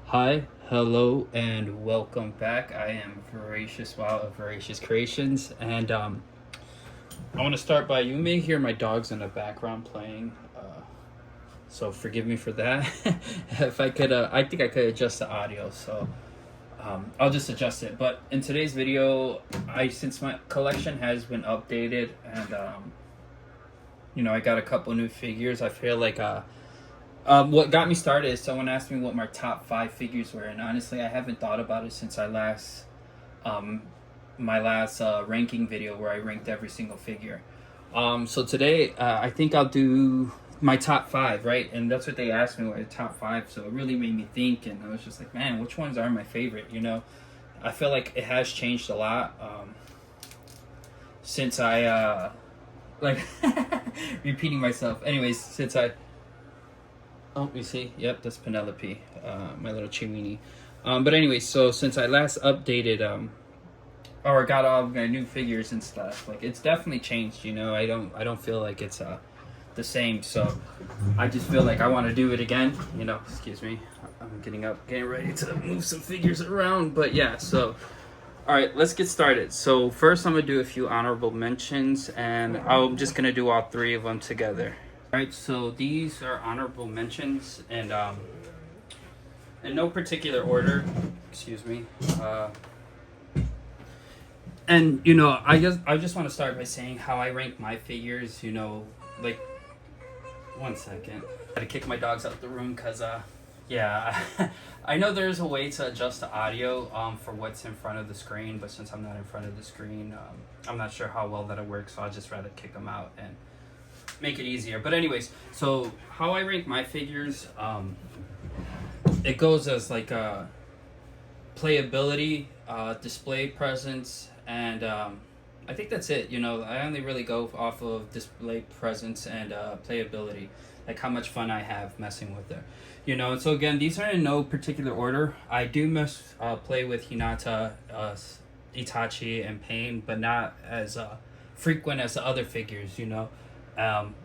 Hi, hello, and welcome back. I am Voracious Wow of Voracious Creations, and I want to start by you may hear my dogs in the background playing, so forgive me for that. If I could, I think I could adjust the audio, so I'll just adjust it. But in today's video, since my collection has been updated and I got a couple new figures. I feel like what got me started is someone asked me what my top 5 figures were, and honestly, I haven't thought about it since my last ranking video where I ranked every single figure. So today, I think I'll do my top 5, right? And that's what they asked me, what the top 5. So it really made me think, and I was just like, man, which ones are my favorite? I feel like it has changed a lot since I like repeating myself. Anyways, since I Oh, you see? Yep, that's Penelope, my little chimini. But anyway, so since I last updated, or got all of my new figures and stuff, like it's definitely changed. I don't feel like it's the same. So I just feel like I want to do it again. Excuse me, I'm getting ready to move some figures around. But yeah, so all right, let's get started. So first, I'm gonna do a few honorable mentions, and I'm just gonna do all 3 of them together. All right, so these are honorable mentions, and in no particular order. Excuse me. And I just want to start by saying how I rank my figures. Like 1 second. I had to kick my dogs out the room because yeah, I know there's a way to adjust the audio for what's in front of the screen, but since I'm not in front of the screen, I'm not sure how well that'll work. So I'd just rather kick them out and make it easier. But anyways, so how I rank my figures, it goes as like playability, display presence, and I think that's it. I only really go off of display presence and playability, like how much fun I have messing with it. And so again, these are in no particular order. I do play with Hinata, Itachi, and Pain, but not as frequent as the other figures.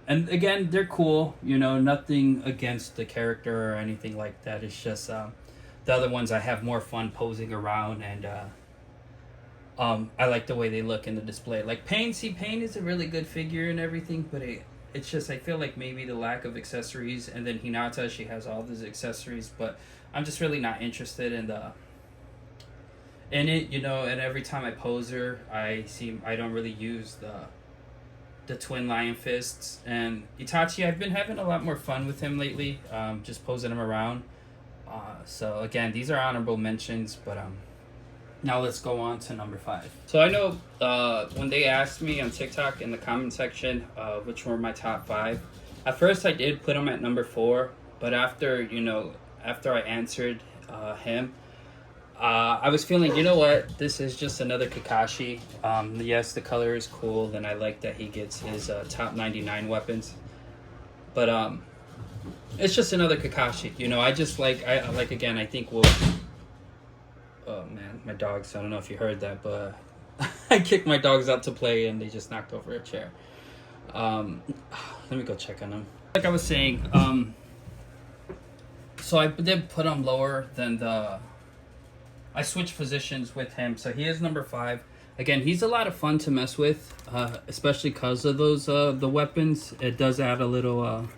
And again, they're cool. Nothing against the character or anything like that. It's just the other ones I have more fun posing around, and I like the way they look in the display. Like Pain is a really good figure and everything, but it's just I feel like maybe the lack of accessories. And then Hinata, she has all these accessories, but I'm just really not interested in it. And every time I pose her, I don't really use the twin lion fists. And Itachi, I've been having a lot more fun with him lately, just posing him around. So again, these are honorable mentions, but now let's go on to number 5. So I know when they asked me on TikTok in the comment section which were my top 5, at first I did put them at number 4, but after I answered him, I was feeling, what, this is just another Kakashi. Yes, the color is cool, and I like that he gets his top 99 weapons. But it's just another Kakashi. I just again, I think we'll... Oh man, my dogs, I don't know if you heard that, but I kicked my dogs out to play and they just knocked over a chair. Let me go check on them. Like I was saying, so I did put him lower than I switched positions with him, so he is number 5. Again, he's a lot of fun to mess with, especially because of those the weapons. It does add a little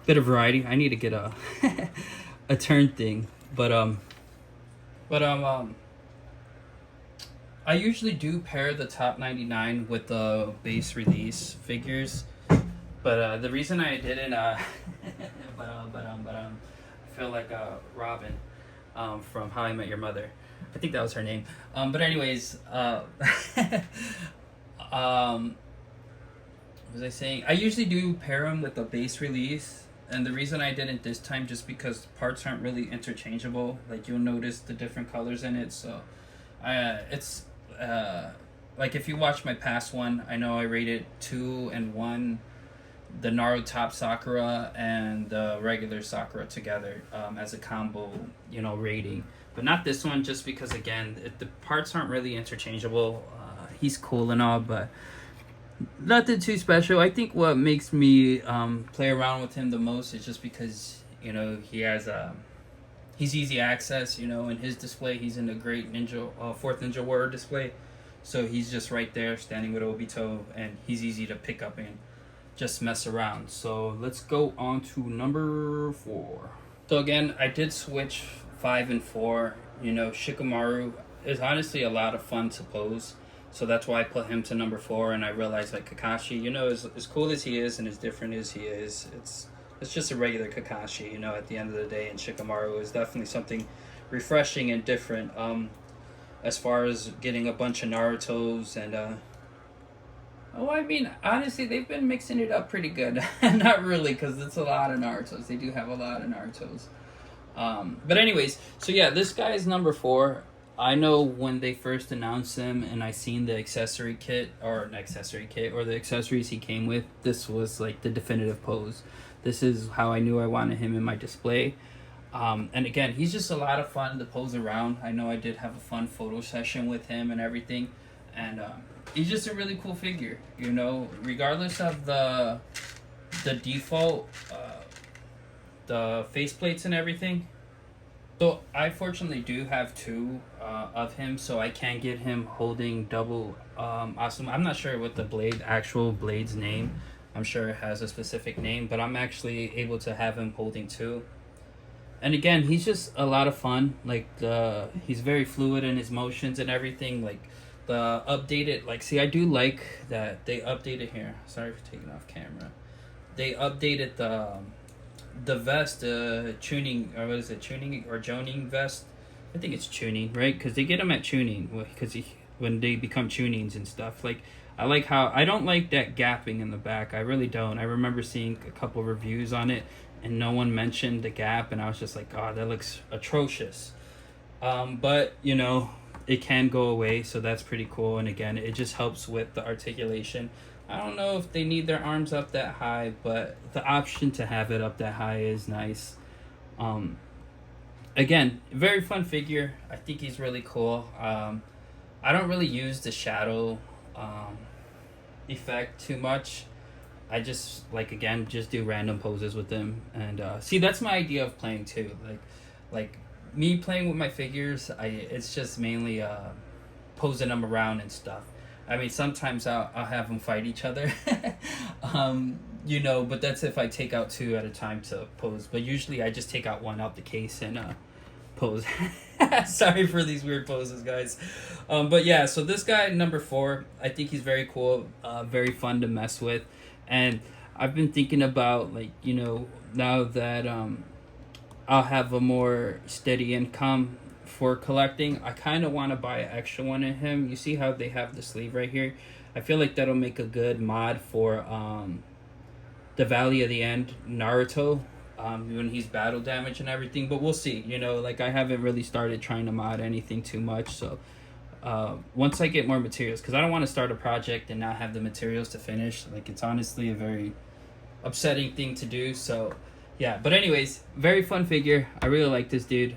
bit of variety. I need to get a a turn thing, but I usually do pair the top 99 with the base release figures, but the reason I didn't I feel like Robin from How I Met Your Mother. I think that was her name. But anyways, what was I saying? I usually do pair them with the base release, and the reason I didn't this time just because parts aren't really interchangeable. Like you'll notice the different colors in it. So, it's like if you watch my past one, I know I rated 2 and 1, the Naruto Top Sakura and the regular Sakura together as a combo, rating. But not this one, just because again the parts aren't really interchangeable. He's cool and all, but nothing too special. I think what makes me play around with him the most is just because he has He's easy access, you know. In his display, he's in the Great Ninja, Fourth Ninja Warrior display, so he's just right there, standing with Obito, and he's easy to pick up and just mess around. So let's go on to number 4. So again, I did switch 5 and 4. You know, Shikamaru is honestly a lot of fun to pose, so that's why I put him to number 4. And I realized like Kakashi, you know, as cool as he is and as different as he is, it's just a regular Kakashi, you know, at the end of the day. And Shikamaru is definitely something refreshing and different. As far as getting a bunch of Narutos and I mean, honestly, they've been mixing it up pretty good. Not really, because it's a lot of Narutos. They do have a lot of Narutos. But anyways, so yeah, this guy is number 4. I know when they first announced him and I seen the accessory kit, or the accessories he came with, this was like the definitive pose. This is how I knew I wanted him in my display. And again, he's just a lot of fun to pose around. I know I did have a fun photo session with him and everything. And he's just a really cool figure, you know, regardless of the default, the faceplates and everything. So I fortunately do have 2 of him, so I can get him holding double awesome. I'm not sure what the actual blade's name. I'm sure it has a specific name, but I'm actually able to have him holding 2. And again, he's just a lot of fun. Like he's very fluid in his motions and everything. Like the updated, like, see, I do like that they updated here. Sorry for taking off camera. They updated the vest, tuning, or what is it, tuning or joning vest? I think it's tuning, right? Because they get them at tuning, because when they become tunings and stuff. Like, I like how, I don't like that gapping in the back. I really don't. I remember seeing a couple reviews on it, and no one mentioned the gap, and I was just like, God, that looks atrocious. But, you know, it can go away, so that's pretty cool. And again, it just helps with the articulation. I don't know if they need their arms up that high, but the option to have it up that high is nice. Again, very fun figure. I think he's really cool. I don't really use the shadow effect too much. I just, like, again, just do random poses with them. And see, that's my idea of playing too. Like me playing with my figures, it's just mainly posing them around and stuff. I mean, sometimes I'll have them fight each other, you know, but that's if I take out 2 at a time to pose. But usually I just take out 1 out the case and pose. Sorry for these weird poses, guys. But yeah, so this guy, number 4, I think he's very cool, very fun to mess with. And I've been thinking about, like, you know, now that I'll have a more steady income for collecting, I kind of want to buy an extra one in him. You see how they have the sleeve right here? I feel like that'll make a good mod for the Valley of the End Naruto, when he's battle damage and everything. But we'll see, you know, like, I haven't really started trying to mod anything too much. So once I get more materials, because I don't want to start a project and not have the materials to finish. Like, it's honestly a very upsetting thing to do. So yeah, but anyways, very fun figure. I really like this dude.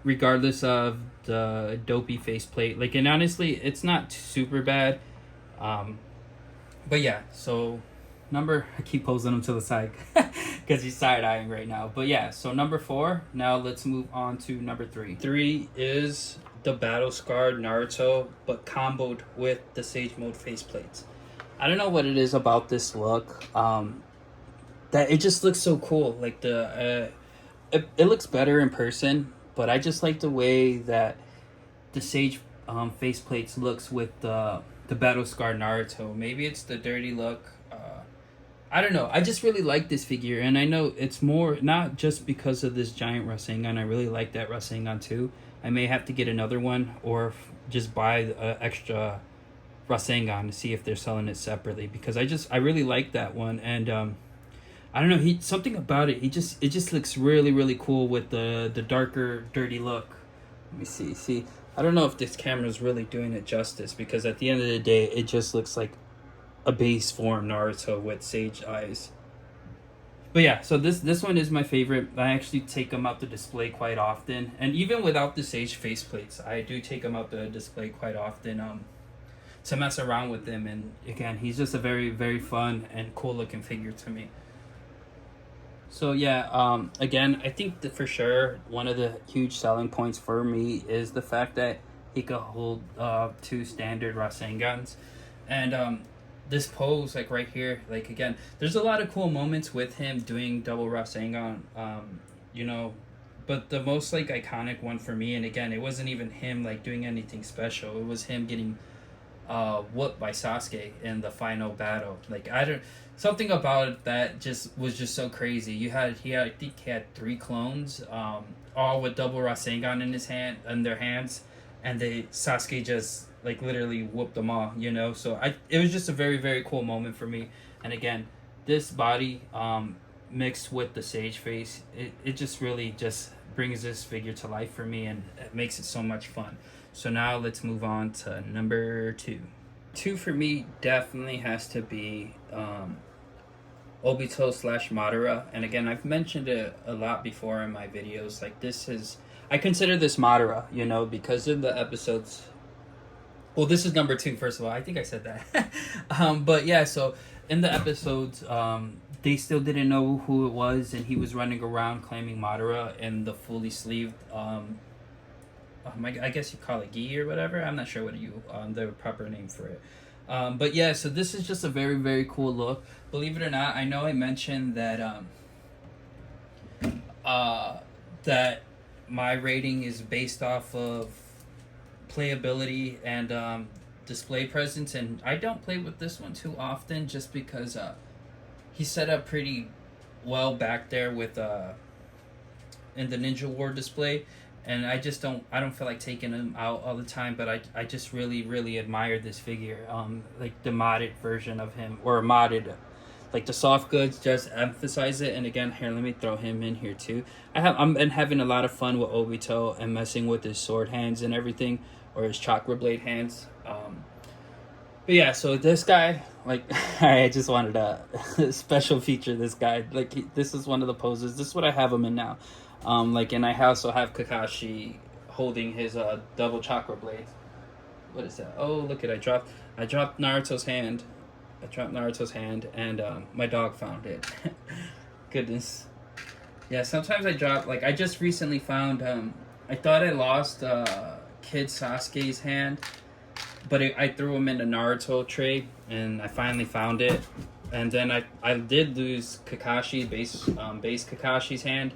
Regardless of the dopey faceplate, like, and honestly, it's not super bad. But yeah, so I keep posing him to the side because he's side-eyeing right now. But yeah, so number 4. Now let's move on to number 3. 3 is the battle scarred Naruto, but comboed with the Sage Mode faceplates. I don't know what it is about this look, that it just looks so cool. Like, it looks better in person. But I just like the way that the Sage faceplates looks with the battle scar Naruto. Maybe it's the dirty look. I don't know. I just really like this figure, and I know it's more not just because of this giant Rasengan. I really like that Rasengan too. I may have to get another one, or just buy an extra Rasengan to see if they're selling it separately, because I really like that one. And I don't know, something about it. It just looks really, really cool with the darker, dirty look. Let me see. See, I don't know if this camera is really doing it justice, because at the end of the day, it just looks like a base form Naruto with sage eyes. But yeah, so this one is my favorite. I actually take them out to display quite often, and even without the sage faceplates, I do take them out to display quite often to mess around with them. And again, he's just a very, very fun and cool looking figure to me. So yeah, again, I think that for sure one of the huge selling points for me is the fact that he could hold two standard Rasengans, and this pose like right here, like again, there's a lot of cool moments with him doing double Rasengan, you know, but the most like iconic one for me, and again, it wasn't even him like doing anything special. It was him getting whooped by Sasuke in the final battle. Like I don't something about it that just was just so crazy. I think he had three clones, all with double Rasengan in their hands, and Sasuke just like literally whooped them all. You know, so it was just a very very cool moment for me. And again, this body mixed with the sage face, it just really just brings this figure to life for me, and it makes it so much fun. So now let's move on to number 2. 2 for me definitely has to be Obito / Madara. And again, I've mentioned it a lot before in my videos. Like I consider this Madara, you know, because of the episodes. Well, this is number 2, first of all. I think I said that. But yeah, so in the episodes, they still didn't know who it was, and he was running around claiming Madara in the fully sleeved I guess you call it gi or whatever. I'm not sure what the proper name for it. But yeah, so this is just a very very cool look. Believe it or not, I know I mentioned that that my rating is based off of playability and display presence, and I don't play with this one too often just because he's set up pretty well back there with in the Ninja War display. And I don't feel like taking him out all the time, but I just really really admire this figure, like the modded version of him, or modded, like the soft goods just emphasize it. And again, here, let me throw him in here too. I'm been having a lot of fun with Obito and messing with his sword hands and everything, or his chakra blade hands. But yeah, so this guy, like, I just wanted a special feature this guy. Like, this is one of the poses. This is what I have him in now. Like, and I also have Kakashi holding his double chakra blade. What is that? Oh, look at I dropped Naruto's hand. I dropped Naruto's hand, and my dog found it. Goodness. Yeah, sometimes I drop, like, I just recently found, I thought I lost Kid Sasuke's hand, but I threw him in the Naruto trade, and I finally found it. And then I did lose Kakashi, base Kakashi's hand.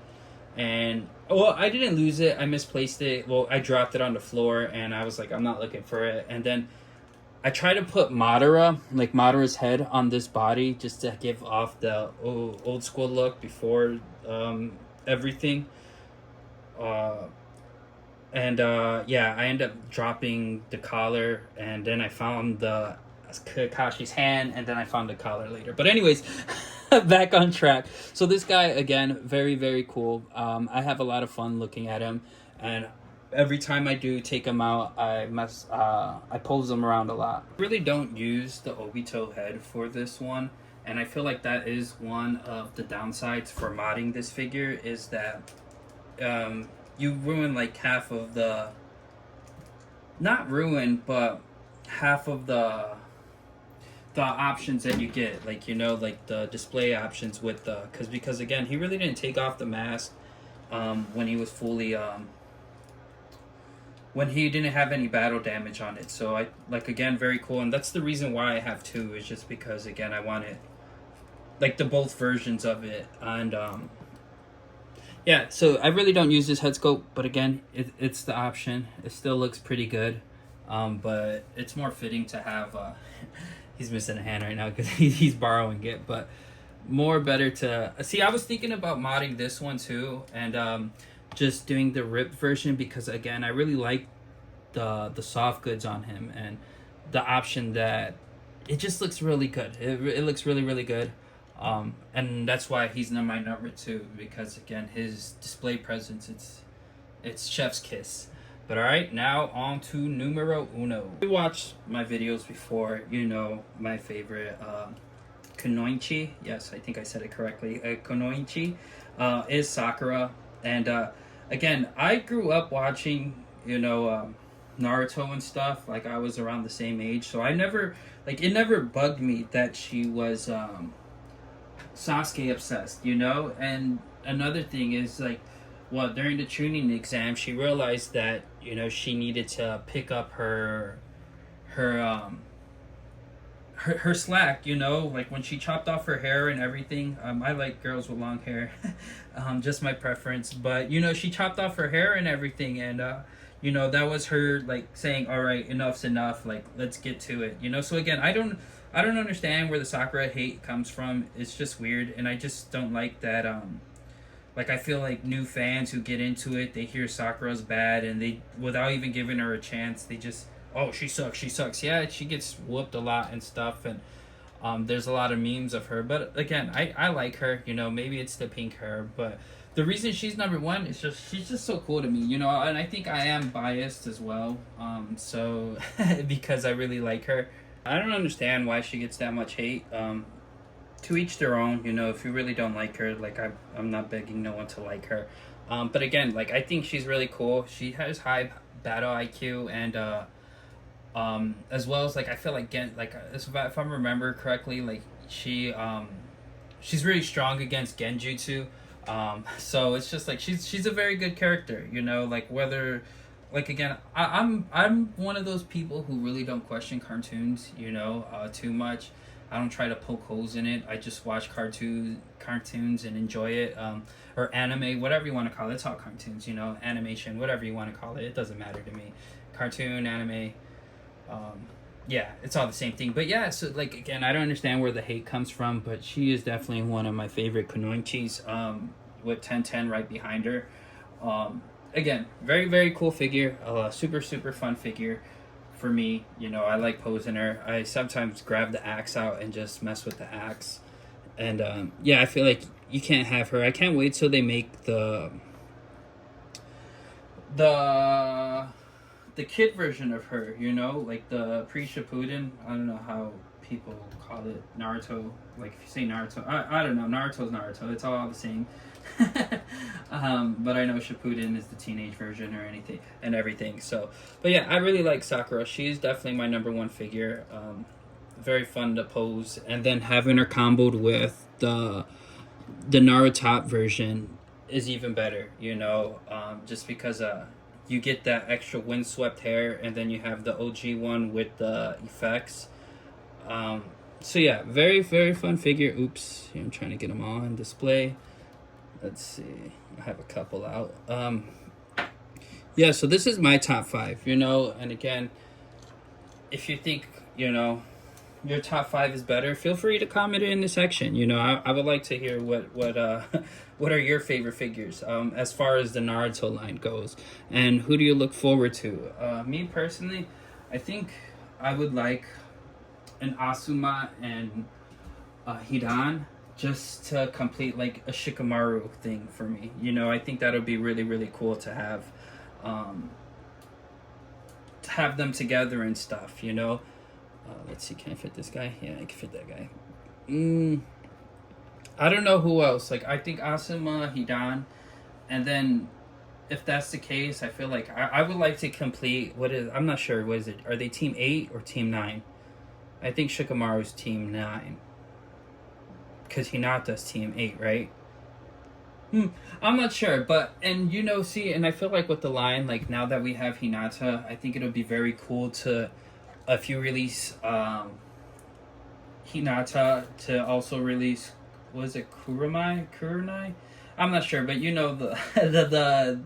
And, well, I didn't lose it. I misplaced it. Well, I dropped it on the floor, and I was like, I'm not looking for it. And then I tried to put Madara's head on this body just to give off the old school look before everything. Yeah, I ended up dropping the collar, and then I found the Kakashi's hand, and then I found the collar later. But anyways, back on track. So this guy, again, very very cool. I have a lot of fun looking at him, and every time I do take him out, I pose him around a lot. I really don't use the Obito head for this one, and I feel like that is one of the downsides for modding this figure, is that you ruin like half of the, not ruin, but half of the options that you get, like, you know, like the display options with the, because again, he really didn't take off the mask when he was fully when he didn't have any battle damage on it. So I, like, again, very cool. And that's the reason why I have 2, is just because, again, I wanted like the both versions of it. And yeah, so I really don't use this head sculpt, but again, it's the option. It still looks pretty good, but it's more fitting to have he's missing a hand right now because he's borrowing it, but more better to see. I was thinking about modding this one too, and just doing the ripped version, because again, I really like the soft goods on him, and the option that it just looks really good. It looks really really good, and that's why he's my number 2, because again, his display presence, it's chef's kiss. But alright, now on to numero uno. If you watched my videos before, you know my favorite Kunoichi. Yes, I think I said it correctly. Kunoichi is Sakura. And again, I grew up watching, you know, Naruto and stuff. Like, I was around the same age. So I never, like, it never bugged me that she was Sasuke obsessed, you know? And another thing is like, well, during the tuning exam, she realized that, you know, she needed to pick up her her slack, you know, like when she chopped off her hair and everything. I like girls with long hair, just my preference. But you know, she chopped off her hair and everything, and you know, that was her like saying, "All right, enough's enough. Like, let's get to it." You know. So again, I don't understand where the Sakura hate comes from. It's just weird, and I just don't like that. Like I feel like new fans who get into it, they hear Sakura's bad, and they, without even giving her a chance, they just, oh, she sucks, she sucks. Yeah, she gets whooped a lot and stuff, and there's a lot of memes of her. But again, I like her. You know, maybe it's the pink hair, but the reason she's number one is just she's just so cool to me. You know, and I think I am biased as well. So because I really like her, I don't understand why she gets that much hate. To each their own. You know, if you really don't like her, like I'm not begging no one to like her. But again, like I think she's really cool. She has high battle IQ, and as well as like I feel like if I remember correctly, like she's really strong against Genjutsu. So it's just like she's a very good character, you know, like whether like again I'm one of those people who really don't question cartoons, you know, too much. I don't try to poke holes in it. I just watch cartoons and enjoy it, or anime, whatever you want to call it. It's all cartoons, you know, animation, whatever you want to call it. It doesn't matter to me. Cartoon, anime, yeah, it's all the same thing. But yeah, so like again, I don't understand where the hate comes from, but she is definitely one of my favorite kunoichis, with 1010 right behind her. Again, very very cool figure, super super fun figure for me. You know, I like posing her. I sometimes grab the axe out and just mess with the axe, and yeah, I feel like you can't have her. I can't wait till they make the kid version of her, you know, like the pre-Shippuden. I don't know how people call it, Naruto. Like if you say Naruto, I don't know. Naruto's Naruto. It's all the same. But I know Shippuden is the teenage version or anything and everything. So, but yeah, I really like Sakura. She's definitely my number one figure. Very fun to pose, and then having her comboed with the Naruto version is even better. You know, just because you get that extra windswept hair, and then you have the OG one with the effects. So yeah, very very fun figure. Oops, I'm trying to get them all on display. Let's see, I have a couple out. Yeah, so this is my top 5, you know, and again, if you think, you know, your top 5 is better, feel free to comment it in the section. You know, I would like to hear what what are your favorite figures, as far as the Naruto line goes, and who do you look forward to? Me personally, I think I would like an Asuma and Hidan, just to complete like a Shikamaru thing for me. You know, I think that would be really really cool to have them together and stuff, you know. Let's see, can I fit this guy? Yeah, I can fit that guy. I don't know who else. Like I think Asuma, Hidan, and then if that's the case, I feel like I would like to complete I'm not sure, what is it? Are they team 8 or team 9? I think Shikamaru's team 9. Because Hinata's team 8, right? I'm not sure, but, and you know, see, and I feel like with the line, like now that we have Hinata, I think it'll be very cool to, if you release Hinata, to also release, was it Kurenai? I'm not sure, but you know, the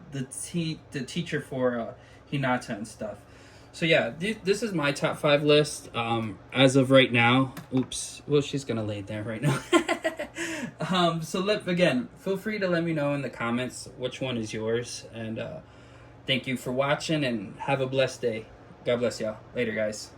teacher for Hinata and stuff. So yeah, this is my top 5 list, as of right now. Oops, well, she's gonna lay there right now. So again, feel free to let me know in the comments which one is yours, and thank you for watching, and have a blessed day. God bless y'all. Later, guys.